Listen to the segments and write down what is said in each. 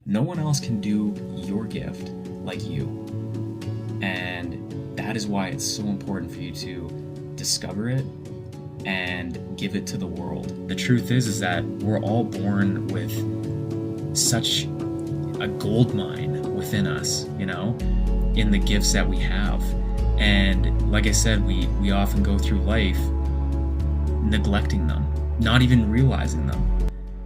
No one else can do your gift like you. And that is why it's so important for you to discover it and give it to the world. The truth is that we're all born with such a gold mine within us, in the gifts that we have. And like I said, we often go through life neglecting them, not even realizing them.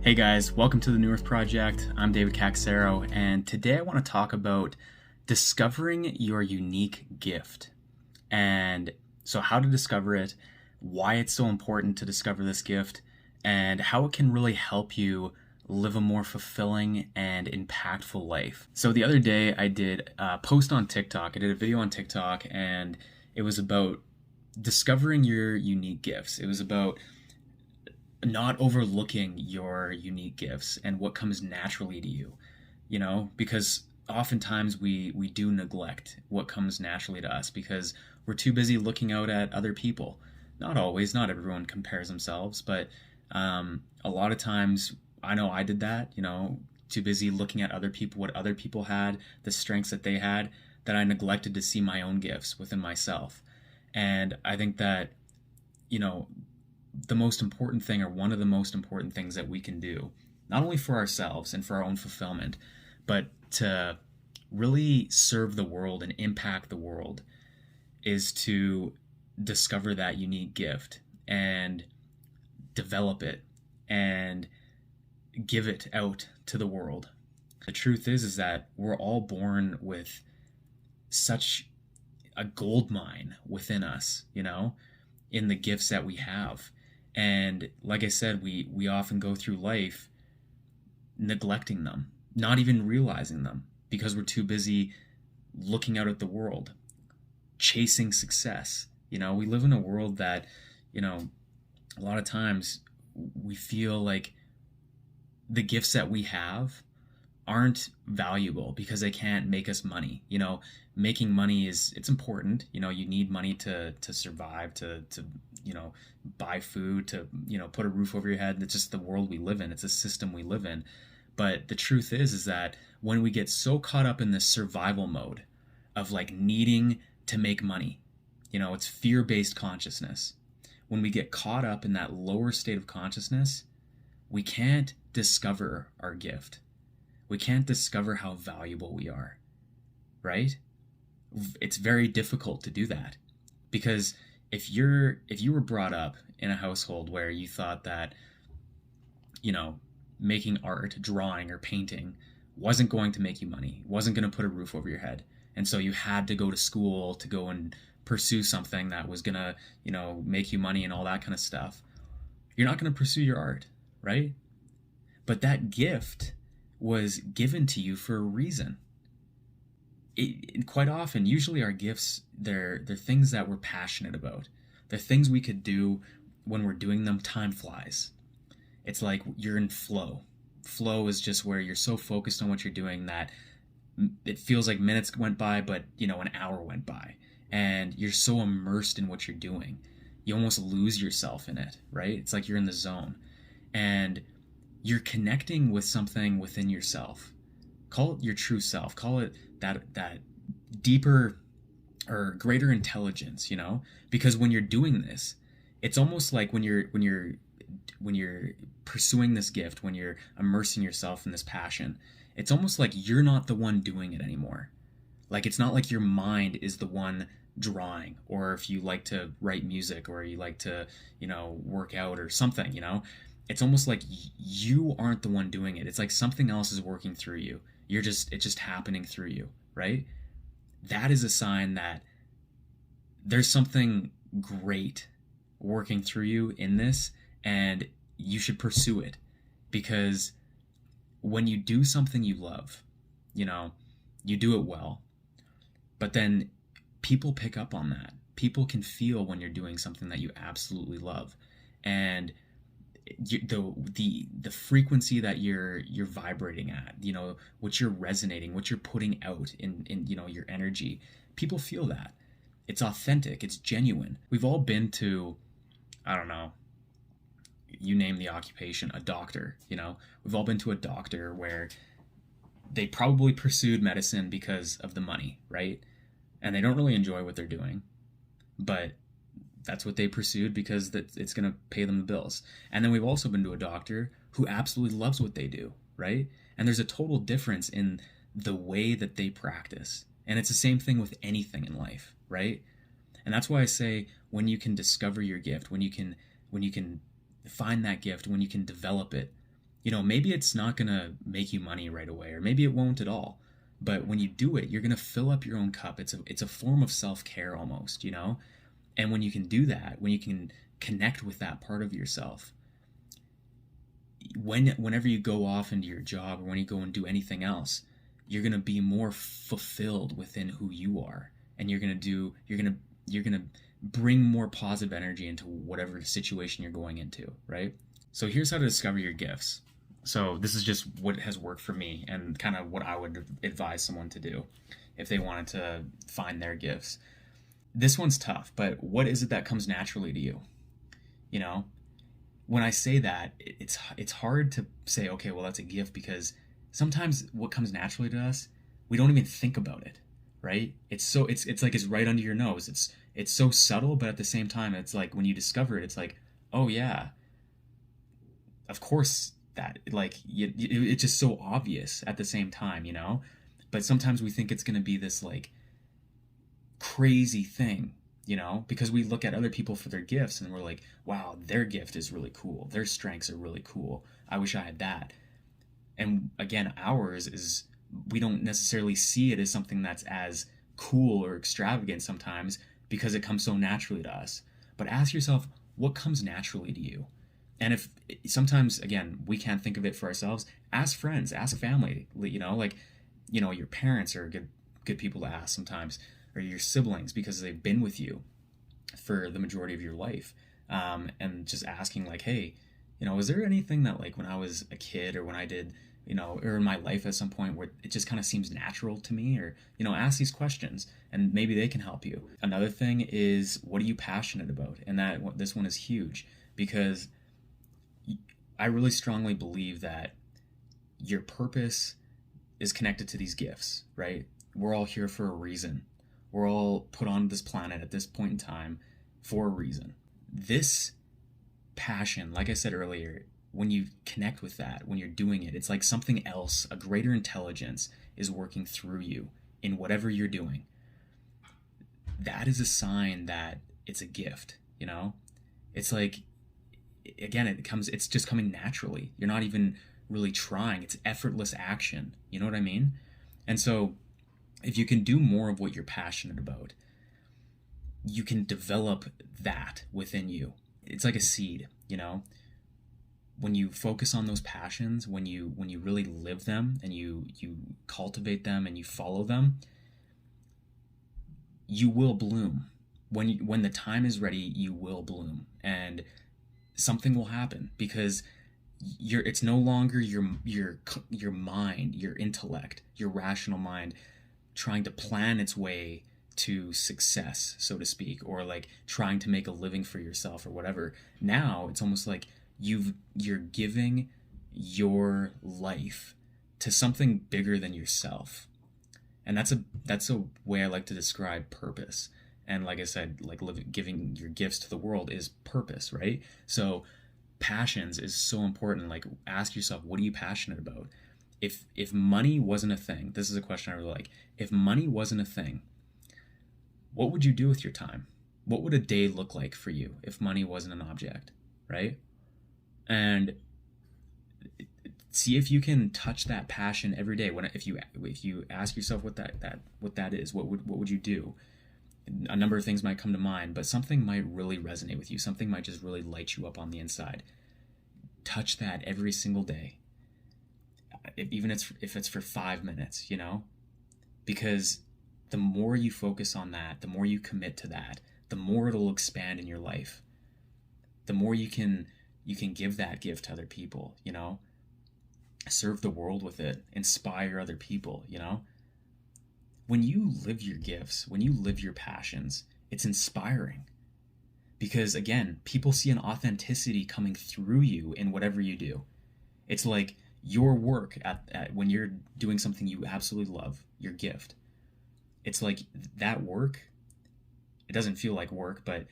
Hey guys, welcome to the New Earth Project. I'm David Caxero, and today I want to talk about discovering your unique gift. And so how to discover it, why it's so important to discover this gift, and how it can really help you live a more fulfilling and impactful life. So the other day I did a post on TikTok. I did a video on TikTok, and it was about discovering your unique gifts. It was about not overlooking your unique gifts and what comes naturally to you, because oftentimes we do neglect what comes naturally to us because we're too busy looking out at other people. Not always, not everyone compares themselves, but a lot of times, I know I did that, too busy looking at other people, what other people had, the strengths that they had, that I neglected to see my own gifts within myself. And I think that, the most important thing, or one of the most important things that we can do, not only for ourselves and for our own fulfillment, but to really serve the world and impact the world, is to discover that unique gift and develop it and give it out to the world. The truth is that we're all born with such a gold mine within us, in the gifts that we have. And like I said, we often go through life neglecting them, not even realizing them, because we're too busy looking out at the world, chasing success. We live in a world that, a lot of times we feel like the gifts that we have aren't valuable because they can't make us money. Making money it's important. You need money to survive, to buy food, to, put a roof over your head. It's just the world we live in. It's a system we live in. But the truth is that when we get so caught up in this survival mode of like needing to make money, it's fear-based consciousness. When we get caught up in that lower state of consciousness, we can't discover our gift. We can't discover how valuable we are, right? It's very difficult to do that, because if you were brought up in a household where you thought that, making art, drawing, or painting wasn't going to make you money, wasn't going to put a roof over your head, and so you had to go to school to go and pursue something that was going to, make you money and all that kind of stuff, you're not going to pursue your art, right? But that gift was given to you for a reason. Quite often, usually our gifts, they're things that we're passionate about. They're things we could do. When we're doing them, time flies. It's like you're in flow. Flow is just where you're so focused on what you're doing that it feels like minutes went by, but an hour went by, and you're so immersed in what you're doing, you almost lose yourself in it, right? It's like you're in the zone, and you're connecting with something within yourself. Call it your true self. Call it that deeper or greater intelligence, because when you're doing this, it's almost like when you're pursuing this gift, when you're immersing yourself in this passion, it's almost like you're not the one doing it anymore. Like, it's not like your mind is the one drawing, or if you like to write music, or you like to, work out or something, it's almost like you aren't the one doing it. It's like something else is working through you. It's just happening through you, right? That is a sign that there's something great working through you in this, and you should pursue it. Because when you do something you love, you do it well, but then people pick up on that. People can feel when you're doing something that you absolutely love, and the frequency that you're vibrating at, what you're resonating, what you're putting out in your energy, people feel that. It's authentic, it's genuine. We've all been to, I don't know, you name the occupation, a doctor, We've all been to a doctor where They probably pursued medicine because of the money, right? And they don't really enjoy what they're doing, but that's what they pursued because it's going to pay them the bills. And then we've also been to a doctor who absolutely loves what they do, right? And there's a total difference in the way that they practice. And it's the same thing with anything in life, right? And that's why I say when you can discover your gift, when you can find that gift, when you can develop it, maybe it's not going to make you money right away, or maybe it won't at all. But when you do it, you're going to fill up your own cup. It's a form of self-care almost. And when you can do that, when you can connect with that part of yourself, whenever you go off into your job or when you go and do anything else, you're going to be more fulfilled within who you are, and you're going to bring more positive energy into whatever situation you're going into, right? So here's how to discover your gifts. So this is just what has worked for me and kind of what I would advise someone to do if they wanted to find their gifts. This one's tough, but what is it that comes naturally to you? You know, when I say that, it's hard to say, okay, well, that's a gift, because sometimes what comes naturally to us, we don't even think about it, right? It's like it's right under your nose. It's so subtle, but at the same time, it's like when you discover it, it's like, oh yeah, of course that, like, it's just so obvious at the same time. But sometimes we think it's going to be this like crazy thing, because we look at other people for their gifts and we're like, wow, their gift is really cool, their strengths are really cool, I wish I had that. And again, ours is, we don't necessarily see it as something that's as cool or extravagant sometimes because it comes so naturally to us. But ask yourself, what comes naturally to you? And if sometimes, again, we can't think of it for ourselves, ask friends, ask family, your parents are good people to ask sometimes, or your siblings, because they've been with you for the majority of your life. And just asking like, hey, is there anything that, like, when I was a kid or when I did, or in my life at some point where it just kind of seems natural to me, or, ask these questions and maybe they can help you. Another thing is, what are you passionate about? And this one is huge, because I really strongly believe that your purpose is connected to these gifts, right? We're all here for a reason. We're all put on this planet at this point in time for a reason. This passion, like I said earlier, when you connect with that, when you're doing it, it's like something else, a greater intelligence is working through you in whatever you're doing. That is a sign that it's a gift, It's like, again, it's just coming naturally. You're not even really trying. It's effortless action. You know what I mean? And so if you can do more of what you're passionate about, you can develop that within you. It's like a seed, when you focus on those passions, when you really live them and you cultivate them and you follow them, you will bloom. When the time is ready, you will bloom, and something will happen, because it's no longer your mind, your intellect, your rational mind trying to plan its way to success, so to speak, or like trying to make a living for yourself or whatever. Now it's almost like you're giving your life to something bigger than yourself. And that's a way I like to describe purpose. And like I said, like giving your gifts to the world is purpose, right? So passions is so important. Like, ask yourself, what are you passionate about? If money wasn't a thing, this is a question I really like. If money wasn't a thing, what would you do with your time? What would a day look like for you if money wasn't an object, right? And see if you can touch that passion every day. If you ask yourself what that is, what would you do? A number of things might come to mind, but something might really resonate with you. Something might just really light you up on the inside. Touch that every single day, even if it's for 5 minutes, because the more you focus on that, the more you commit to that, the more it'll expand in your life. The more you can give that gift to other people, serve the world with it, inspire other people, When you live your gifts, when you live your passions, it's inspiring. Because again, people see an authenticity coming through you in whatever you do. It's like Your work at when you're doing something you absolutely love, your gift, it's like that work, it doesn't feel like work, but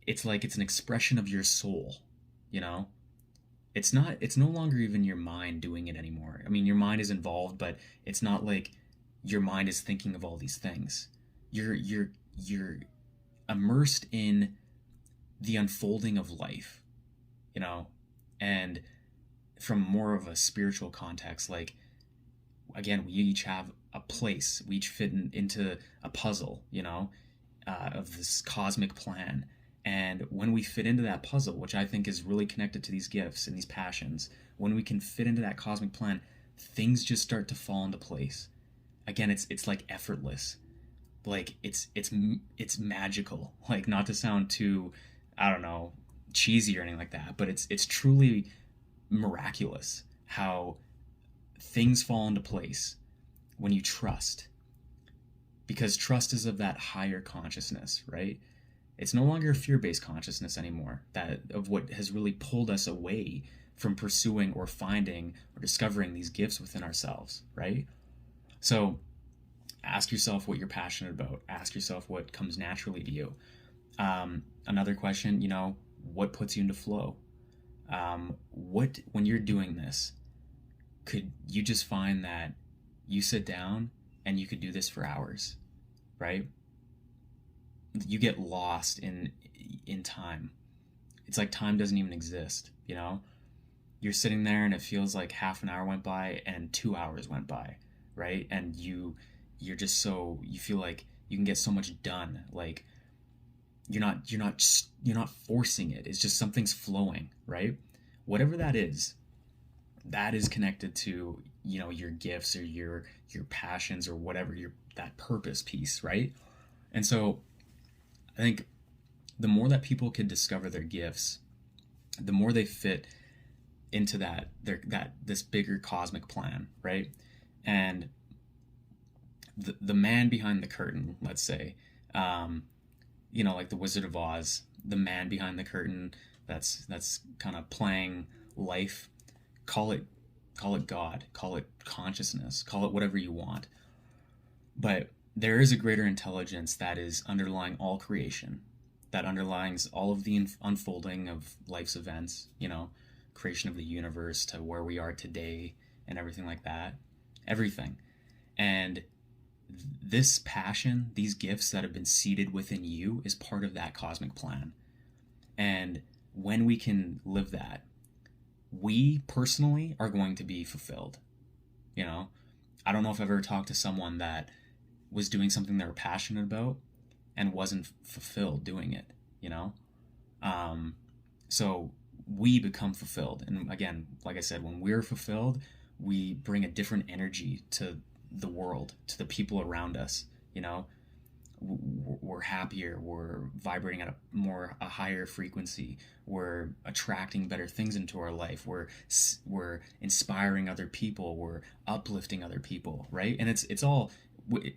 it's like it's an expression of your soul, you know? It's no longer even your mind doing it anymore. I mean, your mind is involved, but it's not like your mind is thinking of all these things. You're immersed in the unfolding of life, you know? And from more of a spiritual context, like, again, we each have a place, we each fit into a puzzle, you know, of this cosmic plan. And when we fit into that puzzle, which I think is really connected to these gifts and these passions, when we can fit into that cosmic plan, things just start to fall into place. Again, it's like effortless, like it's magical. Like, not to sound too, I don't know, cheesy or anything like that, but it's truly miraculous how things fall into place when you trust, because trust is of that higher consciousness, right? It's no longer a fear-based consciousness anymore, that of what has really pulled us away from pursuing or finding or discovering these gifts within ourselves, right? So ask yourself what you're passionate about. Ask yourself what comes naturally to you. Another question, what puts you into flow? When you're doing this, could you just find that you sit down and you could do this for hours, right? You get lost in time. It's like time doesn't even exist, You're sitting there and it feels like half an hour went by and 2 hours went by, right? And you're just you feel like you can get so much done. Like, you're not forcing it. It's just something's flowing, right? Whatever that is connected to, your gifts or your passions or whatever, that purpose piece, right? And so I think the more that people can discover their gifts, the more they fit into this bigger cosmic plan, right? And the man behind the curtain, let's say, like the Wizard of Oz, the man behind the curtain that's kind of playing life. Call it God, call it consciousness, call it whatever you want. But there is a greater intelligence that is underlying all creation, that underlines all of the unfolding of life's events, creation of the universe to where we are today and everything like that. Everything. And this passion, these gifts that have been seeded within you, is part of that cosmic plan. And when we can live that, we personally are going to be fulfilled. I don't know if I've ever talked to someone that was doing something they were passionate about and wasn't fulfilled doing it, So we become fulfilled. And again, like I said, when we're fulfilled, we bring a different energy to the world, to the people around us, We're happier, we're vibrating at a higher frequency, we're attracting better things into our life, we're inspiring other people, we're uplifting other people, right? And it's all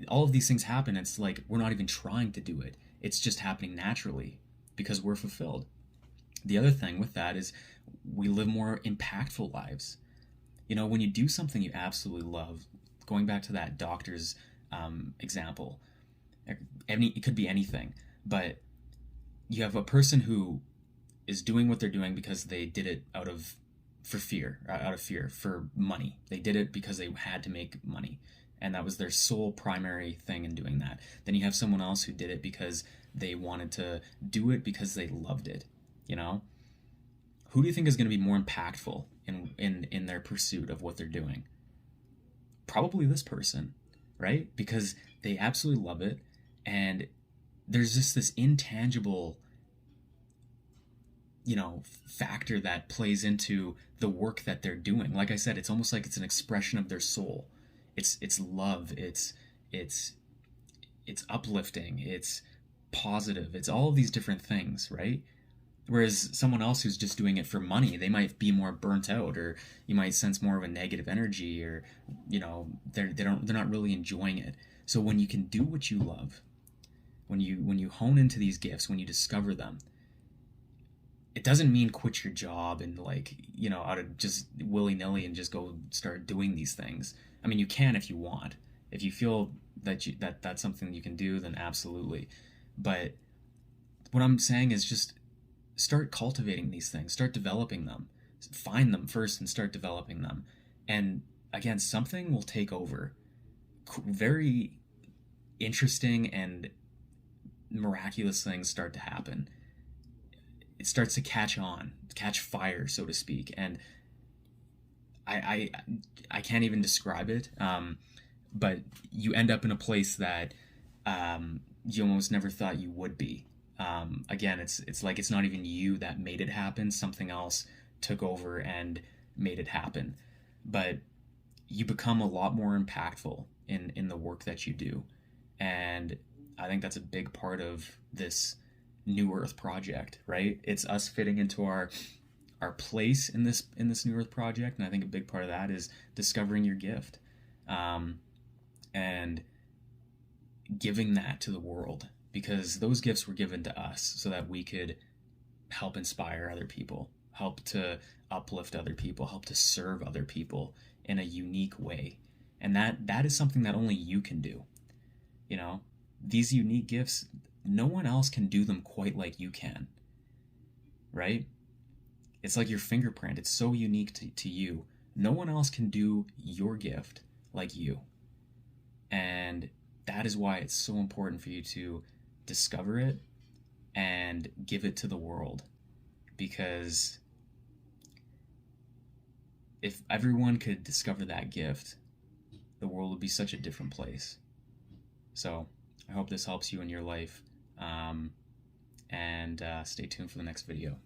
of these things happen. It's like we're not even trying to do it. It's just happening naturally because we're fulfilled. The other thing with that is we live more impactful lives. When you do something you absolutely love, going back to that doctor's example, it could be anything, but you have a person who is doing what they're doing because they did it out of fear, for money. They did it because they had to make money, and that was their sole primary thing in doing that. Then you have someone else who did it because they wanted to do it because they loved it. Who do you think is going to be more impactful in their pursuit of what they're doing? Probably this person, right? Because they absolutely love it, and there's just this intangible factor that plays into the work that they're doing. Like I said, it's almost like it's an expression of their soul. It's love, it's uplifting, it's positive, it's all of these different things, right? Whereas someone else who's just doing it for money, they might be more burnt out, or you might sense more of a negative energy, or they're not really enjoying it. So when you can do what you love, when you hone into these gifts, when you discover them, it doesn't mean quit your job and, like, you know, out of just willy-nilly and just go start doing these things. I mean, you can if you want. If you feel that that's something you can do, then absolutely. But what I'm saying is just start cultivating these things, start developing them. Find them first and start developing them. And again, something will take over. Very interesting and miraculous things start to happen. It starts to catch on, catch fire, so to speak. And I can't even describe it. But you end up in a place that you almost never thought you would be. Again, it's like it's not even you that made it happen. Something else took over and made it happen. But you become a lot more impactful in the work that you do. And I think that's a big part of this New Earth project, right? It's us fitting into our place in this New Earth project, and I think a big part of that is discovering your gift, and giving that to the world, because those gifts were given to us so that we could help inspire other people, help to uplift other people, help to serve other people in a unique way. And that is something that only you can do. You know, these unique gifts, no one else can do them quite like you can, right? It's like your fingerprint. It's so unique to you. No one else can do your gift like you. And that is why it's so important for you to discover it and give it to the world. Because if everyone could discover that gift, the world would be such a different place. So I hope this helps you in your life. And stay tuned for the next video.